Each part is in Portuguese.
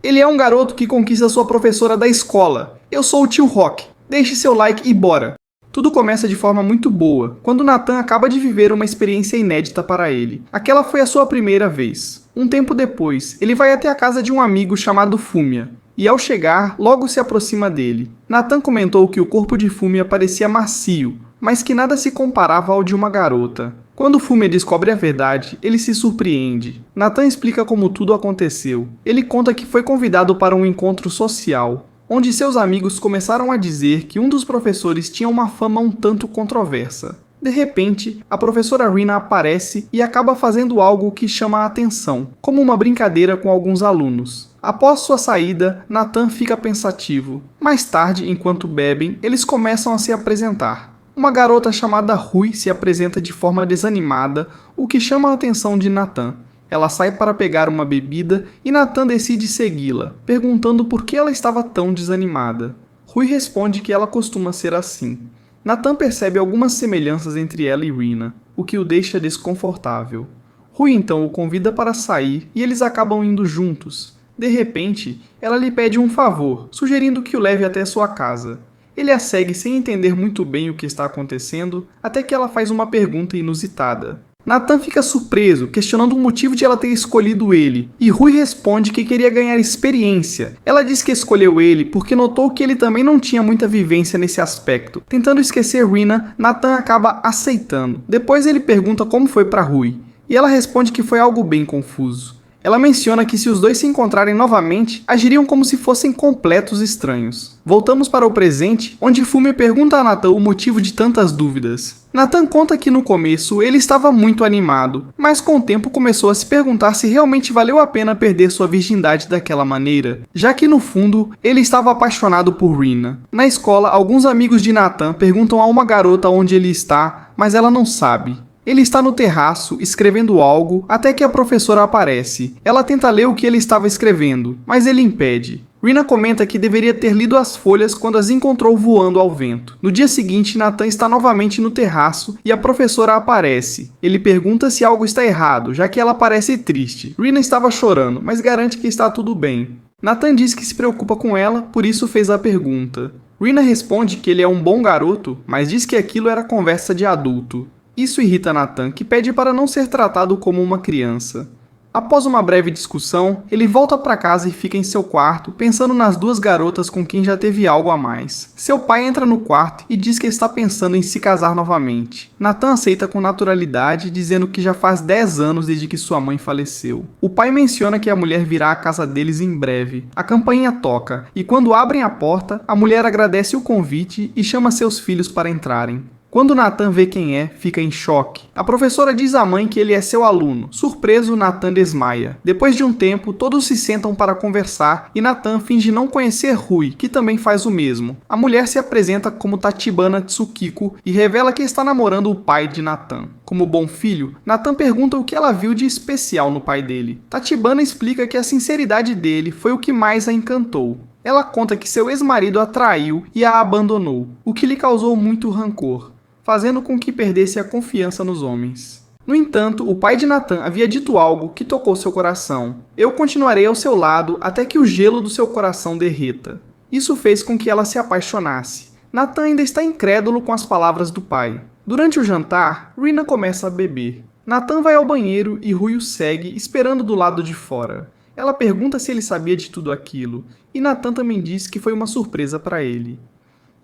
Ele é um garoto que conquista sua professora da escola. Eu sou o tio Rock. Deixe seu like e bora! Tudo começa de forma muito boa, quando Nathan acaba de viver uma experiência inédita para ele. Aquela foi a sua primeira vez. Um tempo depois, ele vai até a casa de um amigo chamado Fúmia, e ao chegar, logo se aproxima dele. Nathan comentou que o corpo de Fúmia parecia macio, mas que nada se comparava ao de uma garota. Quando Fúmia descobre a verdade, ele se surpreende. Nathan explica como tudo aconteceu. Ele conta que foi convidado para um encontro social, onde seus amigos começaram a dizer que um dos professores tinha uma fama um tanto controversa. De repente, a professora Rina aparece e acaba fazendo algo que chama a atenção, como uma brincadeira com alguns alunos. Após sua saída, Nathan fica pensativo. Mais tarde, enquanto bebem, eles começam a se apresentar. Uma garota chamada Rui se apresenta de forma desanimada, o que chama a atenção de Nathan. Ela sai para pegar uma bebida e Nathan decide segui-la, perguntando por que ela estava tão desanimada. Rui responde que ela costuma ser assim. Nathan percebe algumas semelhanças entre ela e Rina, o que o deixa desconfortável. Rui então o convida para sair e eles acabam indo juntos. De repente, ela lhe pede um favor, sugerindo que o leve até sua casa. Ele a segue sem entender muito bem o que está acontecendo, até que ela faz uma pergunta inusitada. Nathan fica surpreso, questionando o motivo de ela ter escolhido ele, e Rui responde que queria ganhar experiência. Ela diz que escolheu ele porque notou que ele também não tinha muita vivência nesse aspecto. Tentando esquecer Rina, Nathan acaba aceitando. Depois ele pergunta como foi para Rui, e ela responde que foi algo bem confuso. Ela menciona que se os dois se encontrarem novamente, agiriam como se fossem completos estranhos. Voltamos para o presente, onde Fúmia pergunta a Nathan o motivo de tantas dúvidas. Nathan conta que no começo ele estava muito animado, mas com o tempo começou a se perguntar se realmente valeu a pena perder sua virgindade daquela maneira, já que no fundo ele estava apaixonado por Rina. Na escola, alguns amigos de Nathan perguntam a uma garota onde ele está, mas ela não sabe. Ele está no terraço, escrevendo algo, até que a professora aparece. Ela tenta ler o que ele estava escrevendo, mas ele impede. Rina comenta que deveria ter lido as folhas quando as encontrou voando ao vento. No dia seguinte, Nathan está novamente no terraço e a professora aparece. Ele pergunta se algo está errado, já que ela parece triste. Rina estava chorando, mas garante que está tudo bem. Nathan diz que se preocupa com ela, por isso fez a pergunta. Rina responde que ele é um bom garoto, mas diz que aquilo era conversa de adulto. Isso irrita Nathan, que pede para não ser tratado como uma criança. Após uma breve discussão, ele volta para casa e fica em seu quarto, pensando nas duas garotas com quem já teve algo a mais. Seu pai entra no quarto e diz que está pensando em se casar novamente. Nathan aceita com naturalidade, dizendo que já faz 10 anos desde que sua mãe faleceu. O pai menciona que a mulher virá à casa deles em breve. A campainha toca, e quando abrem a porta, a mulher agradece o convite e chama seus filhos para entrarem. Quando Nathan vê quem é, fica em choque. A professora diz à mãe que ele é seu aluno. Surpreso, Nathan desmaia. Depois de um tempo, todos se sentam para conversar e Nathan finge não conhecer Rui, que também faz o mesmo. A mulher se apresenta como Tachibana Tsukiko e revela que está namorando o pai de Nathan. Como bom filho, Nathan pergunta o que ela viu de especial no pai dele. Tachibana explica que a sinceridade dele foi o que mais a encantou. Ela conta que seu ex-marido a traiu e a abandonou, o que lhe causou muito rancor, fazendo com que perdesse a confiança nos homens. No entanto, o pai de Nathan havia dito algo que tocou seu coração. Eu continuarei ao seu lado até que o gelo do seu coração derreta. Isso fez com que ela se apaixonasse. Nathan ainda está incrédulo com as palavras do pai. Durante o jantar, Rina começa a beber. Nathan vai ao banheiro e Rui o segue, esperando do lado de fora. Ela pergunta se ele sabia de tudo aquilo, e Nathan também diz que foi uma surpresa para ele.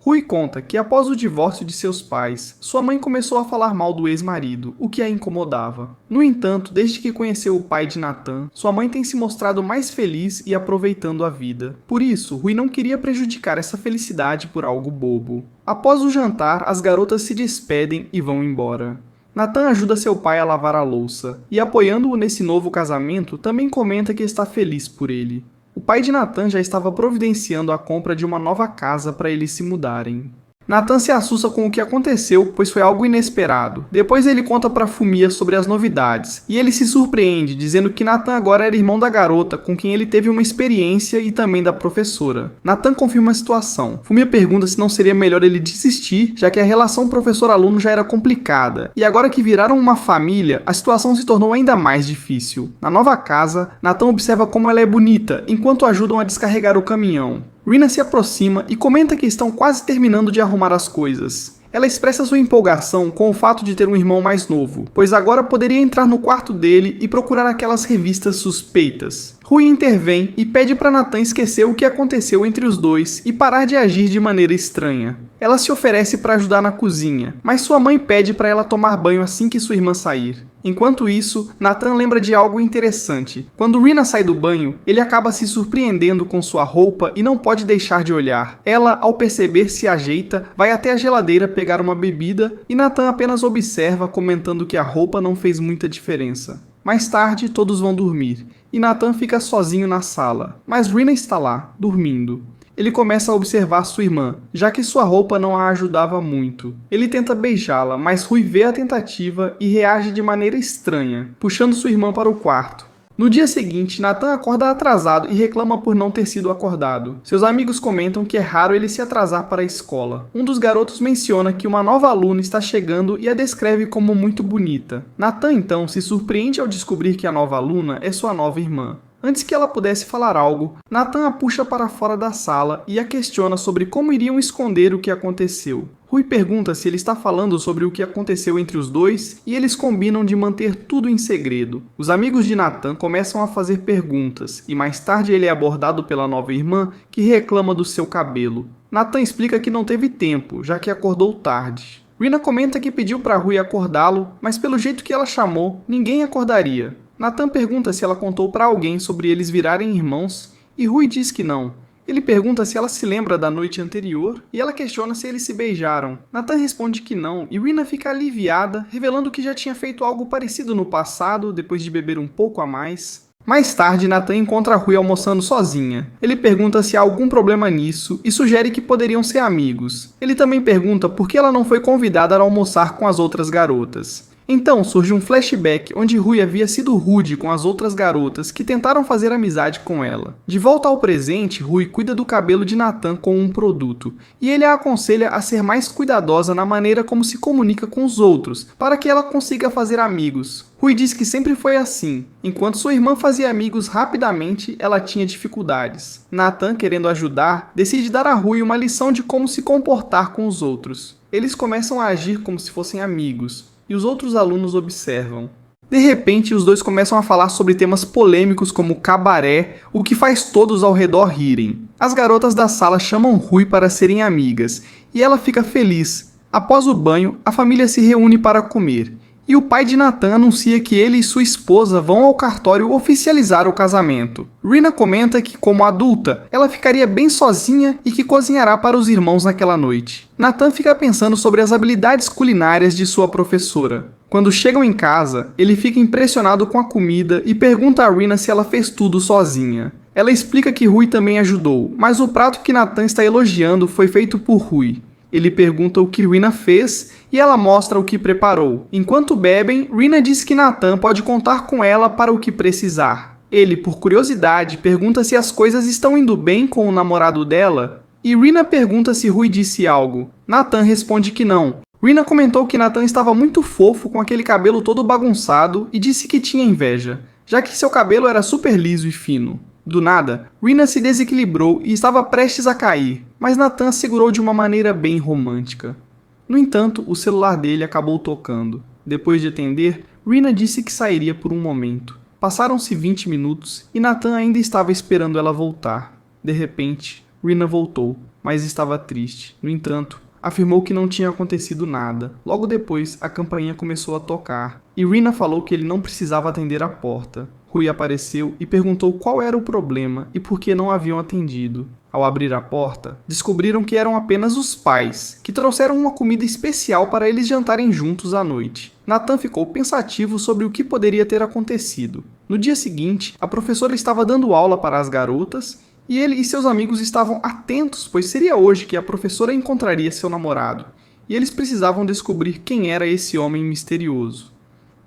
Rui conta que após o divórcio de seus pais, sua mãe começou a falar mal do ex-marido, o que a incomodava. No entanto, desde que conheceu o pai de Nathan, sua mãe tem se mostrado mais feliz e aproveitando a vida. Por isso, Rui não queria prejudicar essa felicidade por algo bobo. Após o jantar, as garotas se despedem e vão embora. Nathan ajuda seu pai a lavar a louça, e apoiando-o nesse novo casamento, também comenta que está feliz por ele. O pai de Nathan já estava providenciando a compra de uma nova casa para eles se mudarem. Nathan se assusta com o que aconteceu, pois foi algo inesperado. Depois ele conta para Fumiya sobre as novidades, e ele se surpreende, dizendo que Nathan agora era irmão da garota com quem ele teve uma experiência e também da professora. Nathan confirma a situação. Fumiya pergunta se não seria melhor ele desistir, já que a relação professor-aluno já era complicada, e agora que viraram uma família, a situação se tornou ainda mais difícil. Na nova casa, Nathan observa como ela é bonita, enquanto ajudam a descarregar o caminhão. Rina se aproxima e comenta que estão quase terminando de arrumar as coisas. Ela expressa sua empolgação com o fato de ter um irmão mais novo, pois agora poderia entrar no quarto dele e procurar aquelas revistas suspeitas. Rui intervém e pede para Nathan esquecer o que aconteceu entre os dois e parar de agir de maneira estranha. Ela se oferece para ajudar na cozinha, mas sua mãe pede para ela tomar banho assim que sua irmã sair. Enquanto isso, Nathan lembra de algo interessante. Quando Rina sai do banho, ele acaba se surpreendendo com sua roupa e não pode deixar de olhar. Ela, ao perceber, se ajeita, vai até a geladeira pegar uma bebida e Nathan apenas observa, comentando que a roupa não fez muita diferença. Mais tarde, todos vão dormir, e Nathan fica sozinho na sala, mas Rina está lá, dormindo. Ele começa a observar sua irmã, já que sua roupa não a ajudava muito. Ele tenta beijá-la, mas Rui vê a tentativa e reage de maneira estranha, puxando sua irmã para o quarto. No dia seguinte, Nathan acorda atrasado e reclama por não ter sido acordado. Seus amigos comentam que é raro ele se atrasar para a escola. Um dos garotos menciona que uma nova aluna está chegando e a descreve como muito bonita. Nathan então se surpreende ao descobrir que a nova aluna é sua nova irmã. Antes que ela pudesse falar algo, Nathan a puxa para fora da sala e a questiona sobre como iriam esconder o que aconteceu. Rui pergunta se ele está falando sobre o que aconteceu entre os dois e eles combinam de manter tudo em segredo. Os amigos de Nathan começam a fazer perguntas e mais tarde ele é abordado pela nova irmã que reclama do seu cabelo. Nathan explica que não teve tempo, já que acordou tarde. Rina comenta que pediu para Rui acordá-lo, mas pelo jeito que ela chamou, ninguém acordaria. Nathan pergunta se ela contou para alguém sobre eles virarem irmãos, e Rui diz que não. Ele pergunta se ela se lembra da noite anterior, e ela questiona se eles se beijaram. Nathan responde que não, e Rina fica aliviada, revelando que já tinha feito algo parecido no passado, depois de beber um pouco a mais. Mais tarde, Nathan encontra Rui almoçando sozinha. Ele pergunta se há algum problema nisso, e sugere que poderiam ser amigos. Ele também pergunta por que ela não foi convidada a almoçar com as outras garotas. Então surge um flashback onde Rui havia sido rude com as outras garotas que tentaram fazer amizade com ela. De volta ao presente, Rui cuida do cabelo de Nathan com um produto, e ele a aconselha a ser mais cuidadosa na maneira como se comunica com os outros, para que ela consiga fazer amigos. Rui diz que sempre foi assim. Enquanto sua irmã fazia amigos rapidamente, ela tinha dificuldades. Nathan, querendo ajudar, decide dar a Rui uma lição de como se comportar com os outros. Eles começam a agir como se fossem amigos, e os outros alunos observam. De repente, os dois começam a falar sobre temas polêmicos como cabaré, o que faz todos ao redor rirem. As garotas da sala chamam Rui para serem amigas, e ela fica feliz. Após o banho, a família se reúne para comer, e o pai de Nathan anuncia que ele e sua esposa vão ao cartório oficializar o casamento. Rina comenta que, como adulta, ela ficaria bem sozinha e que cozinhará para os irmãos naquela noite. Nathan fica pensando sobre as habilidades culinárias de sua professora. Quando chegam em casa, ele fica impressionado com a comida e pergunta a Rina se ela fez tudo sozinha. Ela explica que Rui também ajudou, mas o prato que Nathan está elogiando foi feito por Rui. Ele pergunta o que Rina fez e ela mostra o que preparou. Enquanto bebem, Rina diz que Nathan pode contar com ela para o que precisar. Ele, por curiosidade, pergunta se as coisas estão indo bem com o namorado dela, e Rina pergunta se Rui disse algo. Nathan responde que não. Rina comentou que Nathan estava muito fofo com aquele cabelo todo bagunçado e disse que tinha inveja, já que seu cabelo era super liso e fino. Do nada, Rina se desequilibrou e estava prestes a cair, mas Nathan segurou de uma maneira bem romântica. No entanto, o celular dele acabou tocando. Depois de atender, Rina disse que sairia por um momento. Passaram-se 20 minutos e Nathan ainda estava esperando ela voltar. De repente, Rina voltou, mas estava triste. No entanto, afirmou que não tinha acontecido nada. Logo depois, a campainha começou a tocar, e Rina falou que ele não precisava atender a porta. Rui apareceu e perguntou qual era o problema e por que não haviam atendido. Ao abrir a porta, descobriram que eram apenas os pais, que trouxeram uma comida especial para eles jantarem juntos à noite. Nathan ficou pensativo sobre o que poderia ter acontecido. No dia seguinte, a professora estava dando aula para as garotas E ele e seus amigos estavam atentos, pois seria hoje que a professora encontraria seu namorado, e eles precisavam descobrir quem era esse homem misterioso.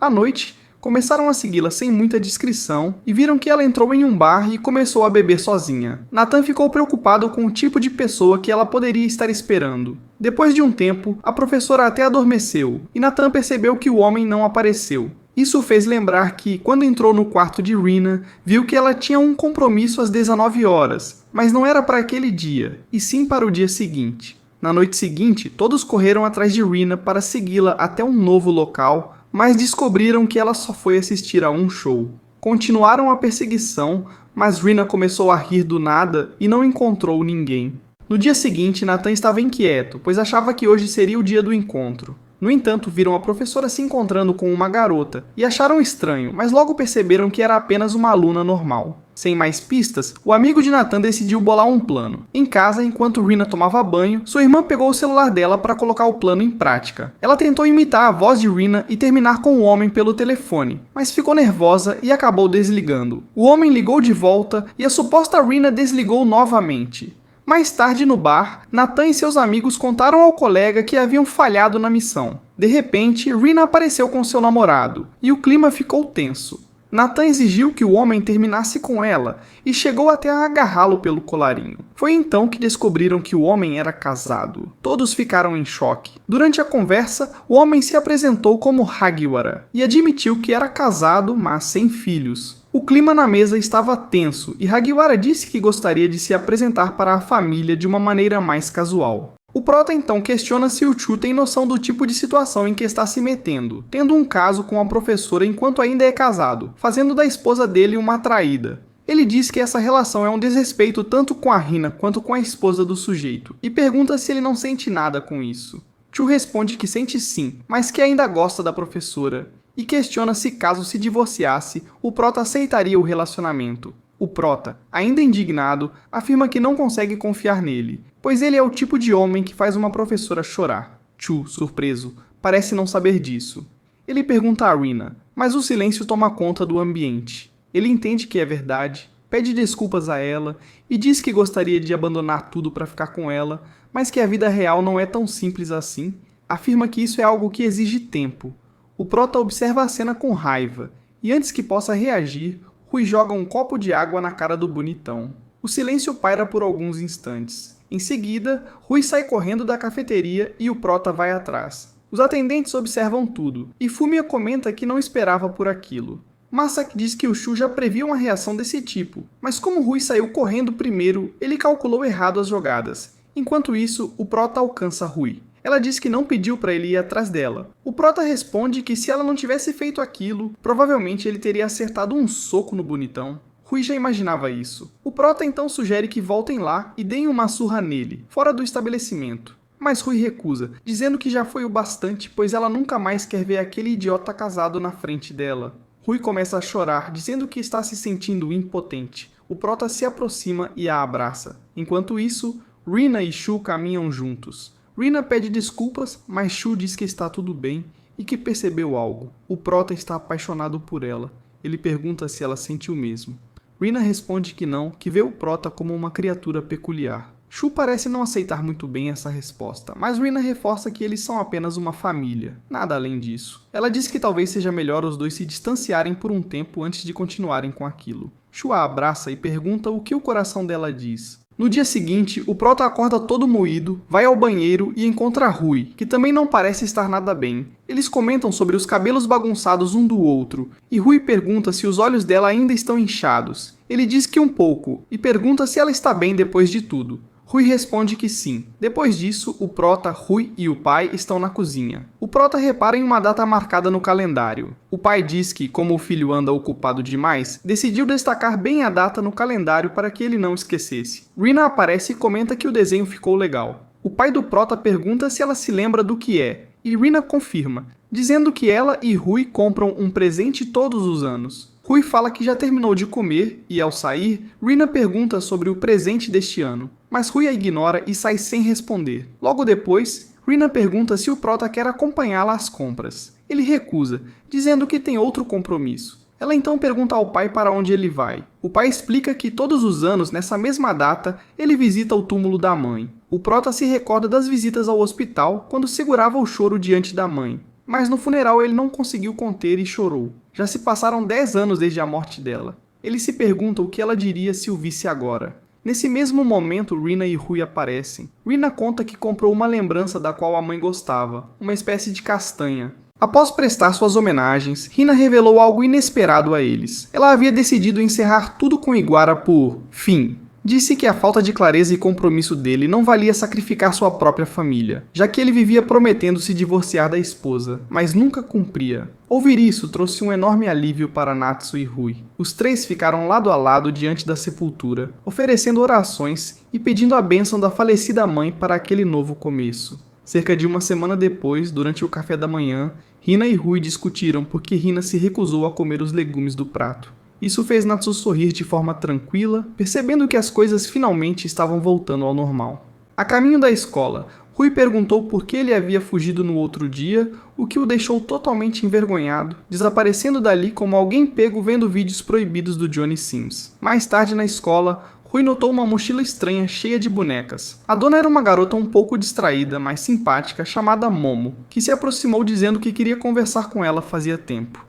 À noite, começaram a segui-la sem muita discrição e viram que ela entrou em um bar e começou a beber sozinha. Nathan ficou preocupado com o tipo de pessoa que ela poderia estar esperando. Depois de um tempo, a professora até adormeceu, e Nathan percebeu que o homem não apareceu. Isso o fez lembrar que, quando entrou no quarto de Rina, viu que ela tinha um compromisso às 19 horas, mas não era para aquele dia, e sim para o dia seguinte. Na noite seguinte, todos correram atrás de Rina para segui-la até um novo local, mas descobriram que ela só foi assistir a um show. Continuaram a perseguição, mas Rina começou a rir do nada e não encontrou ninguém. No dia seguinte, Nathan estava inquieto, pois achava que hoje seria o dia do encontro. No entanto, viram a professora se encontrando com uma garota e acharam estranho, mas logo perceberam que era apenas uma aluna normal. Sem mais pistas, o amigo de Nathan decidiu bolar um plano. Em casa, enquanto Rina tomava banho, sua irmã pegou o celular dela para colocar o plano em prática. Ela tentou imitar a voz de Rina e terminar com o homem pelo telefone, mas ficou nervosa e acabou desligando. O homem ligou de volta e a suposta Rina desligou novamente. Mais tarde no bar, Nathan e seus amigos contaram ao colega que haviam falhado na missão. De repente, Rina apareceu com seu namorado, e o clima ficou tenso. Nathan exigiu que o homem terminasse com ela, e chegou até a agarrá-lo pelo colarinho. Foi então que descobriram que o homem era casado. Todos ficaram em choque. Durante a conversa, o homem se apresentou como Hagiwara, e admitiu que era casado, mas sem filhos. O clima na mesa estava tenso e Hagiwara disse que gostaria de se apresentar para a família de uma maneira mais casual. O prota então questiona se o Chu tem noção do tipo de situação em que está se metendo, tendo um caso com a professora enquanto ainda é casado, fazendo da esposa dele uma traída. Ele diz que essa relação é um desrespeito tanto com a Rina quanto com a esposa do sujeito, e pergunta se ele não sente nada com isso. Chu responde que sente sim, mas que ainda gosta da professora. E questiona se caso se divorciasse, o prota aceitaria o relacionamento. O prota, ainda indignado, afirma que não consegue confiar nele, pois ele é o tipo de homem que faz uma professora chorar. Chu, surpreso, parece não saber disso. Ele pergunta a Rina, mas o silêncio toma conta do ambiente. Ele entende que é verdade, pede desculpas a ela e diz que gostaria de abandonar tudo para ficar com ela, mas que a vida real não é tão simples assim. Afirma que isso é algo que exige tempo. O prota observa a cena com raiva, e antes que possa reagir, Rui joga um copo de água na cara do bonitão. O silêncio paira por alguns instantes. Em seguida, Rui sai correndo da cafeteria e o prota vai atrás. Os atendentes observam tudo, e Fumia comenta que não esperava por aquilo. Masak diz que o Chu já previa uma reação desse tipo, mas como Rui saiu correndo primeiro, ele calculou errado as jogadas. Enquanto isso, o prota alcança Rui. Ela diz que não pediu para ele ir atrás dela. O prota responde que se ela não tivesse feito aquilo, provavelmente ele teria acertado um soco no bonitão. Rui já imaginava isso. O prota então sugere que voltem lá e deem uma surra nele, fora do estabelecimento. Mas Rui recusa, dizendo que já foi o bastante, pois ela nunca mais quer ver aquele idiota casado na frente dela. Rui começa a chorar, dizendo que está se sentindo impotente. O prota se aproxima e a abraça. Enquanto isso, Rina e Chu caminham juntos. Rina pede desculpas, mas Chu diz que está tudo bem e que percebeu algo. O prota está apaixonado por ela. Ele pergunta se ela sente o mesmo. Rina responde que não, que vê o prota como uma criatura peculiar. Chu parece não aceitar muito bem essa resposta, mas Rina reforça que eles são apenas uma família, nada além disso. Ela diz que talvez seja melhor os dois se distanciarem por um tempo antes de continuarem com aquilo. Chu a abraça e pergunta o que o coração dela diz. No dia seguinte, o prota acorda todo moído, vai ao banheiro e encontra Rui, que também não parece estar nada bem. Eles comentam sobre os cabelos bagunçados um do outro, e Rui pergunta se os olhos dela ainda estão inchados. Ele diz que um pouco, e pergunta se ela está bem depois de tudo. Rui responde que sim. Depois disso, o prota, Rui e o pai estão na cozinha. O prota repara em uma data marcada no calendário. O pai diz que, como o filho anda ocupado demais, decidiu destacar bem a data no calendário para que ele não esquecesse. Rina aparece e comenta que o desenho ficou legal. O pai do prota pergunta se ela se lembra do que é, e Rina confirma, dizendo que ela e Rui compram um presente todos os anos. Rui fala que já terminou de comer e, ao sair, Rina pergunta sobre o presente deste ano, mas Rui a ignora e sai sem responder. Logo depois, Rina pergunta se o prota quer acompanhá-la às compras. Ele recusa, dizendo que tem outro compromisso. Ela então pergunta ao pai para onde ele vai. O pai explica que todos os anos, nessa mesma data, ele visita o túmulo da mãe. O prota se recorda das visitas ao hospital quando segurava o choro diante da mãe. Mas no funeral ele não conseguiu conter e chorou. Já se passaram 10 anos desde a morte dela. Ele se pergunta o que ela diria se o visse agora. Nesse mesmo momento, Rina e Rui aparecem. Rina conta que comprou uma lembrança da qual a mãe gostava, uma espécie de castanha. Após prestar suas homenagens, Rina revelou algo inesperado a eles. Ela havia decidido encerrar tudo com Iguara por fim. Disse que a falta de clareza e compromisso dele não valia sacrificar sua própria família, já que ele vivia prometendo se divorciar da esposa, mas nunca cumpria. Ouvir isso trouxe um enorme alívio para Natsu e Rui. Os três ficaram lado a lado diante da sepultura, oferecendo orações e pedindo a bênção da falecida mãe para aquele novo começo. Cerca de uma semana depois, durante o café da manhã, Rina e Rui discutiram porque Rina se recusou a comer os legumes do prato. Isso fez Natsu sorrir de forma tranquila, percebendo que as coisas finalmente estavam voltando ao normal. A caminho da escola, Rui perguntou por que ele havia fugido no outro dia, o que o deixou totalmente envergonhado, desaparecendo dali como alguém pego vendo vídeos proibidos do Johnny Sims. Mais tarde na escola, Rui notou uma mochila estranha cheia de bonecas. A dona era uma garota um pouco distraída, mas simpática, chamada Momo, que se aproximou dizendo que queria conversar com ela fazia tempo.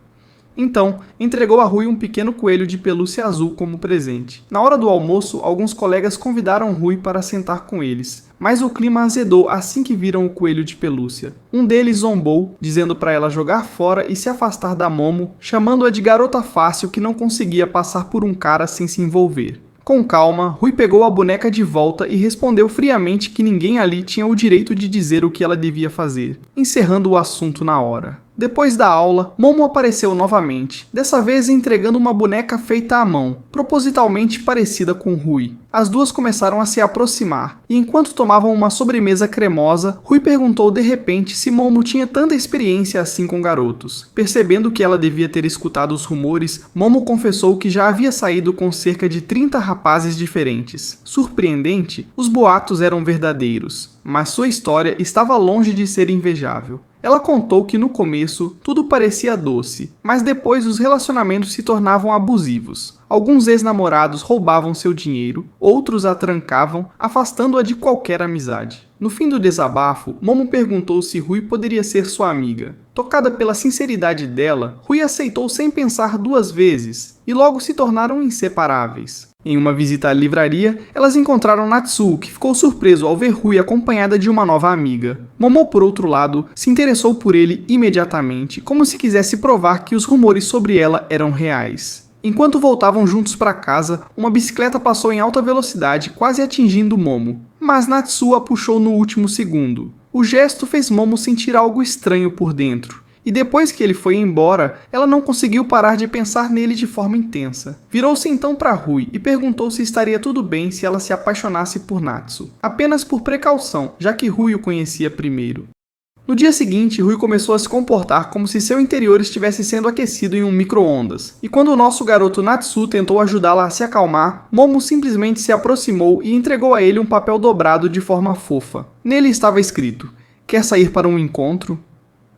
Então, entregou a Rui um pequeno coelho de pelúcia azul como presente. Na hora do almoço, alguns colegas convidaram Rui para sentar com eles, mas o clima azedou assim que viram o coelho de pelúcia. Um deles zombou, dizendo para ela jogar fora e se afastar da Momo, chamando-a de garota fácil que não conseguia passar por um cara sem se envolver. Com calma, Rui pegou a boneca de volta e respondeu friamente que ninguém ali tinha o direito de dizer o que ela devia fazer, encerrando o assunto na hora. Depois da aula, Momo apareceu novamente, dessa vez entregando uma boneca feita à mão, propositalmente parecida com Rui. As duas começaram a se aproximar, e enquanto tomavam uma sobremesa cremosa, Rui perguntou de repente se Momo tinha tanta experiência assim com garotos. Percebendo que ela devia ter escutado os rumores, Momo confessou que já havia saído com cerca de 30 rapazes diferentes. Surpreendente, os boatos eram verdadeiros, mas sua história estava longe de ser invejável. Ela contou que no começo tudo parecia doce, mas depois os relacionamentos se tornavam abusivos. Alguns ex-namorados roubavam seu dinheiro, outros a trancavam, afastando-a de qualquer amizade. No fim do desabafo, Momo perguntou se Rui poderia ser sua amiga. Tocada pela sinceridade dela, Rui aceitou sem pensar duas vezes, e logo se tornaram inseparáveis. Em uma visita à livraria, elas encontraram Natsuo, que ficou surpreso ao ver Rui acompanhada de uma nova amiga. Momo, por outro lado, se interessou por ele imediatamente, como se quisesse provar que os rumores sobre ela eram reais. Enquanto voltavam juntos para casa, uma bicicleta passou em alta velocidade, quase atingindo Momo, mas Natsuo a puxou no último segundo. O gesto fez Momo sentir algo estranho por dentro. E depois que ele foi embora, ela não conseguiu parar de pensar nele de forma intensa. Virou-se então para Rui e perguntou se estaria tudo bem se ela se apaixonasse por Natsu. Apenas por precaução, já que Rui o conhecia primeiro. No dia seguinte, Rui começou a se comportar como se seu interior estivesse sendo aquecido em um micro-ondas. E quando o nosso garoto Natsu tentou ajudá-la a se acalmar, Momo simplesmente se aproximou e entregou a ele um papel dobrado de forma fofa. Nele estava escrito: "Quer sair para um encontro?"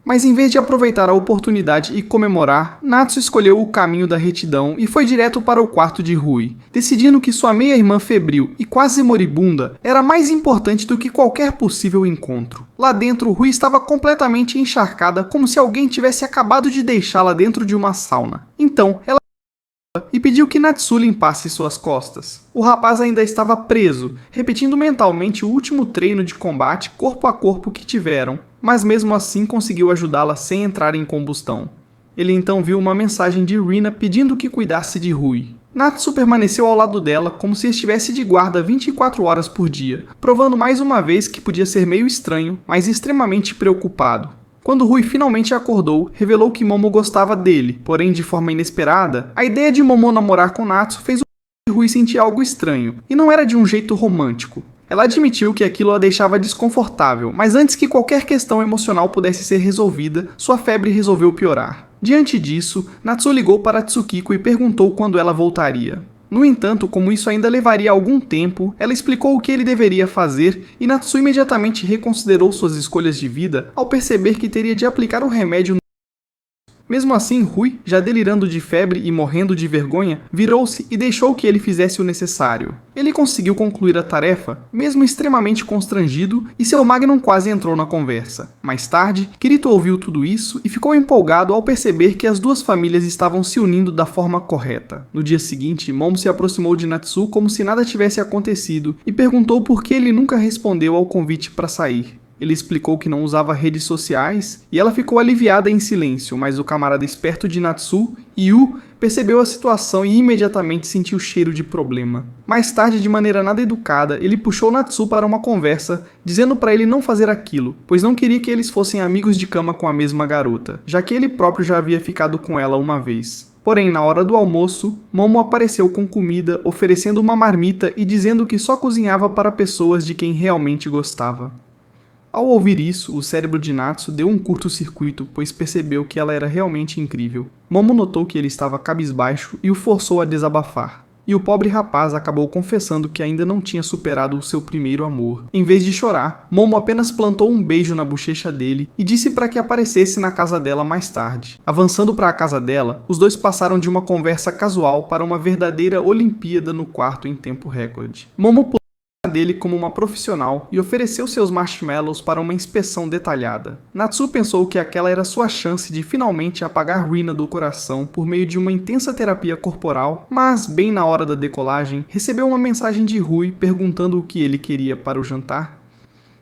Mas em vez de aproveitar a oportunidade e comemorar, Natsu escolheu o caminho da retidão e foi direto para o quarto de Rui, decidindo que sua meia-irmã febril e quase moribunda era mais importante do que qualquer possível encontro. Lá dentro, Rui estava completamente encharcada, como se alguém tivesse acabado de deixá-la dentro de uma sauna. Então, ela e pediu que Natsu limpasse suas costas. O rapaz ainda estava preso, repetindo mentalmente o último treino de combate corpo a corpo que tiveram, mas mesmo assim conseguiu ajudá-la sem entrar em combustão. Ele então viu uma mensagem de Rina pedindo que cuidasse de Rui. Natsu permaneceu ao lado dela como se estivesse de guarda 24 horas por dia, provando mais uma vez que podia ser meio estranho, mas extremamente preocupado. Quando Rui finalmente acordou, revelou que Momo gostava dele, porém de forma inesperada, a ideia de Momo namorar com Natsu fez Rui sentir algo estranho, e não era de um jeito romântico. Ela admitiu que aquilo a deixava desconfortável, mas antes que qualquer questão emocional pudesse ser resolvida, sua febre resolveu piorar. Diante disso, Natsu ligou para Tsukiko e perguntou quando ela voltaria. No entanto, como isso ainda levaria algum tempo, ela explicou o que ele deveria fazer e Natsu imediatamente reconsiderou suas escolhas de vida ao perceber que teria de aplicar o remédio. Mesmo assim, Rui, já delirando de febre e morrendo de vergonha, virou-se e deixou que ele fizesse o necessário. Ele conseguiu concluir a tarefa, mesmo extremamente constrangido, e seu Magnum quase entrou na conversa. Mais tarde, Kirito ouviu tudo isso e ficou empolgado ao perceber que as duas famílias estavam se unindo da forma correta. No dia seguinte, Momo se aproximou de Natsu como se nada tivesse acontecido e perguntou por que ele nunca respondeu ao convite para sair. Ele explicou que não usava redes sociais e ela ficou aliviada em silêncio, mas o camarada esperto de Natsu, Yu, percebeu a situação e imediatamente sentiu o cheiro de problema. Mais tarde, de maneira nada educada, ele puxou Natsu para uma conversa, dizendo para ele não fazer aquilo, pois não queria que eles fossem amigos de cama com a mesma garota, já que ele próprio já havia ficado com ela uma vez. Porém, na hora do almoço, Momo apareceu com comida, oferecendo uma marmita e dizendo que só cozinhava para pessoas de quem realmente gostava. Ao ouvir isso, o cérebro de Natsu deu um curto-circuito, pois percebeu que ela era realmente incrível. Momo notou que ele estava cabisbaixo e o forçou a desabafar. E o pobre rapaz acabou confessando que ainda não tinha superado o seu primeiro amor. Em vez de chorar, Momo apenas plantou um beijo na bochecha dele e disse para que aparecesse na casa dela mais tarde. Avançando para a casa dela, os dois passaram de uma conversa casual para uma verdadeira Olimpíada no quarto em tempo recorde. Momo dele como uma profissional e ofereceu seus marshmallows para uma inspeção detalhada. Natsu pensou que aquela era sua chance de finalmente apagar ruína do coração por meio de uma intensa terapia corporal, mas, bem na hora da decolagem, recebeu uma mensagem de Rui perguntando o que ele queria para o jantar.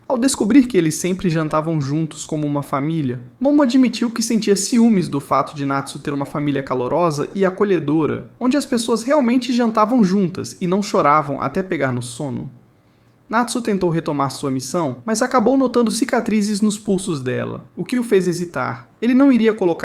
Ao descobrir que eles sempre jantavam juntos como uma família, Momo admitiu que sentia ciúmes do fato de Natsu ter uma família calorosa e acolhedora, onde as pessoas realmente jantavam juntas e não choravam até pegar no sono. Natsu tentou retomar sua missão, mas acabou notando cicatrizes nos pulsos dela, o que o fez hesitar. Ele não iria colocar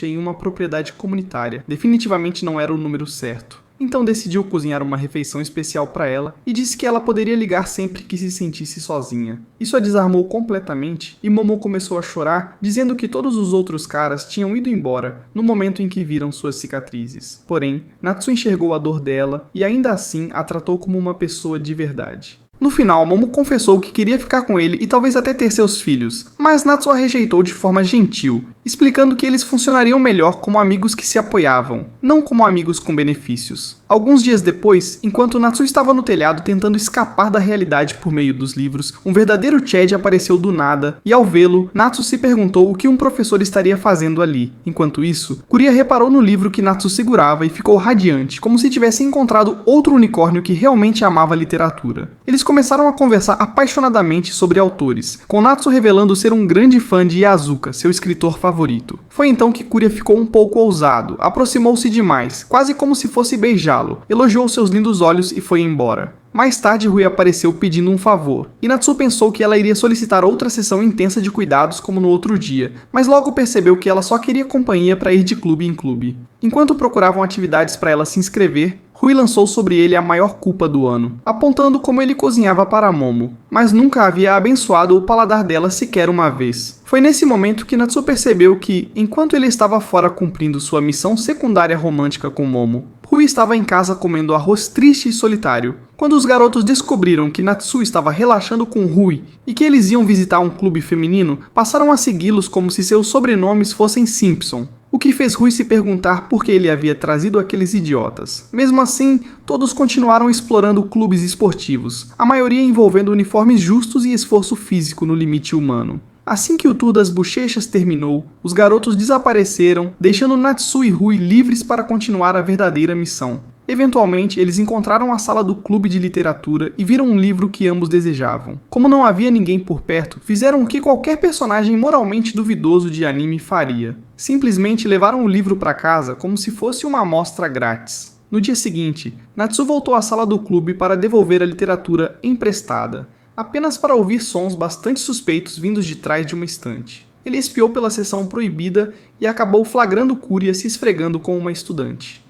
em uma propriedade comunitária, definitivamente não era o número certo. Então decidiu cozinhar uma refeição especial para ela e disse que ela poderia ligar sempre que se sentisse sozinha. Isso a desarmou completamente e Momo começou a chorar, dizendo que todos os outros caras tinham ido embora no momento em que viram suas cicatrizes. Porém, Natsu enxergou a dor dela e ainda assim a tratou como uma pessoa de verdade. No final, Momo confessou que queria ficar com ele e talvez até ter seus filhos, mas Natsu a rejeitou de forma gentil, explicando que eles funcionariam melhor como amigos que se apoiavam, não como amigos com benefícios. Alguns dias depois, enquanto Natsu estava no telhado tentando escapar da realidade por meio dos livros, um verdadeiro Chad apareceu do nada, e ao vê-lo, Natsu se perguntou o que um professor estaria fazendo ali. Enquanto isso, Kuria reparou no livro que Natsu segurava e ficou radiante, como se tivesse encontrado outro unicórnio que realmente amava literatura. Eles começaram a conversar apaixonadamente sobre autores, com Natsu revelando ser um grande fã de Yazuka, seu escritor favorito. Foi então que Kuria ficou um pouco ousado, aproximou-se demais, quase como se fosse beijá-lo, elogiou seus lindos olhos e foi embora. Mais tarde, Rui apareceu pedindo um favor, e Natsu pensou que ela iria solicitar outra sessão intensa de cuidados como no outro dia, mas logo percebeu que ela só queria companhia para ir de clube em clube. Enquanto procuravam atividades para ela se inscrever, Rui lançou sobre ele a maior culpa do ano, apontando como ele cozinhava para Momo, mas nunca havia abençoado o paladar dela sequer uma vez. Foi nesse momento que Natsu percebeu que, enquanto ele estava fora cumprindo sua missão secundária romântica com Momo, Rui estava em casa comendo arroz triste e solitário. Quando os garotos descobriram que Natsu estava relaxando com Rui e que eles iam visitar um clube feminino, passaram a segui-los como se seus sobrenomes fossem Simpson. O que fez Rui se perguntar por que ele havia trazido aqueles idiotas. Mesmo assim, todos continuaram explorando clubes esportivos, a maioria envolvendo uniformes justos e esforço físico no limite humano. Assim que o tour das bochechas terminou, os garotos desapareceram, deixando Natsu e Rui livres para continuar a verdadeira missão. Eventualmente, eles encontraram a sala do clube de literatura e viram um livro que ambos desejavam. Como não havia ninguém por perto, fizeram o que qualquer personagem moralmente duvidoso de anime faria. Simplesmente levaram o livro para casa como se fosse uma amostra grátis. No dia seguinte, Natsu voltou à sala do clube para devolver a literatura emprestada, apenas para ouvir sons bastante suspeitos vindos de trás de uma estante. Ele espiou pela seção proibida e acabou flagrando Kuria se esfregando com uma estudante.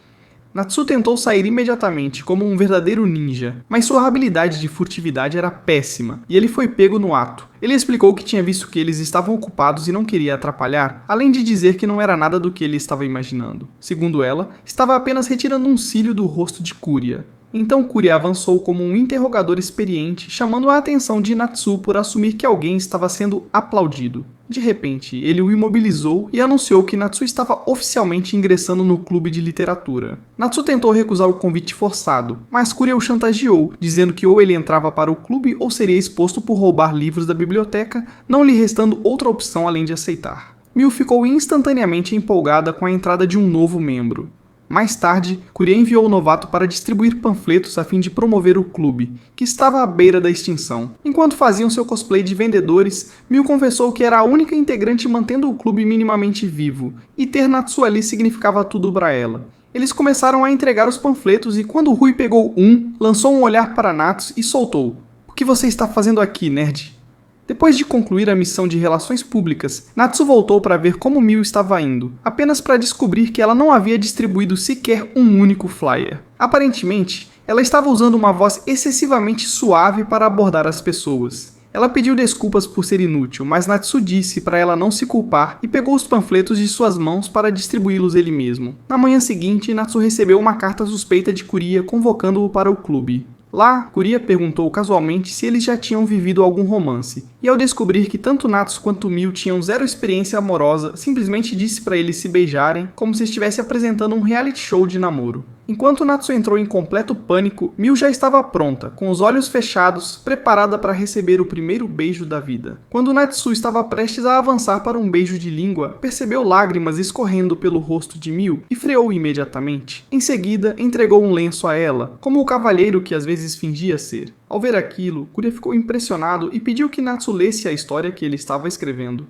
Natsu tentou sair imediatamente, como um verdadeiro ninja, mas sua habilidade de furtividade era péssima, e ele foi pego no ato. Ele explicou que tinha visto que eles estavam ocupados e não queria atrapalhar, além de dizer que não era nada do que ele estava imaginando. Segundo ela, estava apenas retirando um cílio do rosto de Kuria. Então Kuria avançou como um interrogador experiente, chamando a atenção de Natsu por assumir que alguém estava sendo aplaudido. De repente, ele o imobilizou e anunciou que Natsu estava oficialmente ingressando no clube de literatura. Natsu tentou recusar o convite forçado, mas Kuria o chantageou, dizendo que ou ele entrava para o clube ou seria exposto por roubar livros da biblioteca, não lhe restando outra opção além de aceitar. Miu ficou instantaneamente empolgada com a entrada de um novo membro. Mais tarde, Kuria enviou o novato para distribuir panfletos a fim de promover o clube, que estava à beira da extinção. Enquanto faziam seu cosplay de vendedores, Miu confessou que era a única integrante mantendo o clube minimamente vivo, e ter Natsu ali significava tudo para ela. Eles começaram a entregar os panfletos e quando Rui pegou um, lançou um olhar para Natsu e soltou: "O que você está fazendo aqui, nerd?" Depois de concluir a missão de relações públicas, Natsu voltou para ver como Miu estava indo, apenas para descobrir que ela não havia distribuído sequer um único flyer. Aparentemente, ela estava usando uma voz excessivamente suave para abordar as pessoas. Ela pediu desculpas por ser inútil, mas Natsu disse para ela não se culpar e pegou os panfletos de suas mãos para distribuí-los ele mesmo. Na manhã seguinte, Natsu recebeu uma carta suspeita de Kuria convocando-o para o clube. Lá, Kuria perguntou casualmente se eles já tinham vivido algum romance, e ao descobrir que tanto Natsu quanto Miu tinham zero experiência amorosa, simplesmente disse para eles se beijarem como se estivesse apresentando um reality show de namoro. Enquanto Natsu entrou em completo pânico, Miu já estava pronta, com os olhos fechados, preparada para receber o primeiro beijo da vida. Quando Natsu estava prestes a avançar para um beijo de língua, percebeu lágrimas escorrendo pelo rosto de Miu e freou imediatamente. Em seguida, entregou um lenço a ela, como o cavalheiro que às vezes fingia ser. Ao ver aquilo, Kuria ficou impressionado e pediu que Natsu lesse a história que ele estava escrevendo.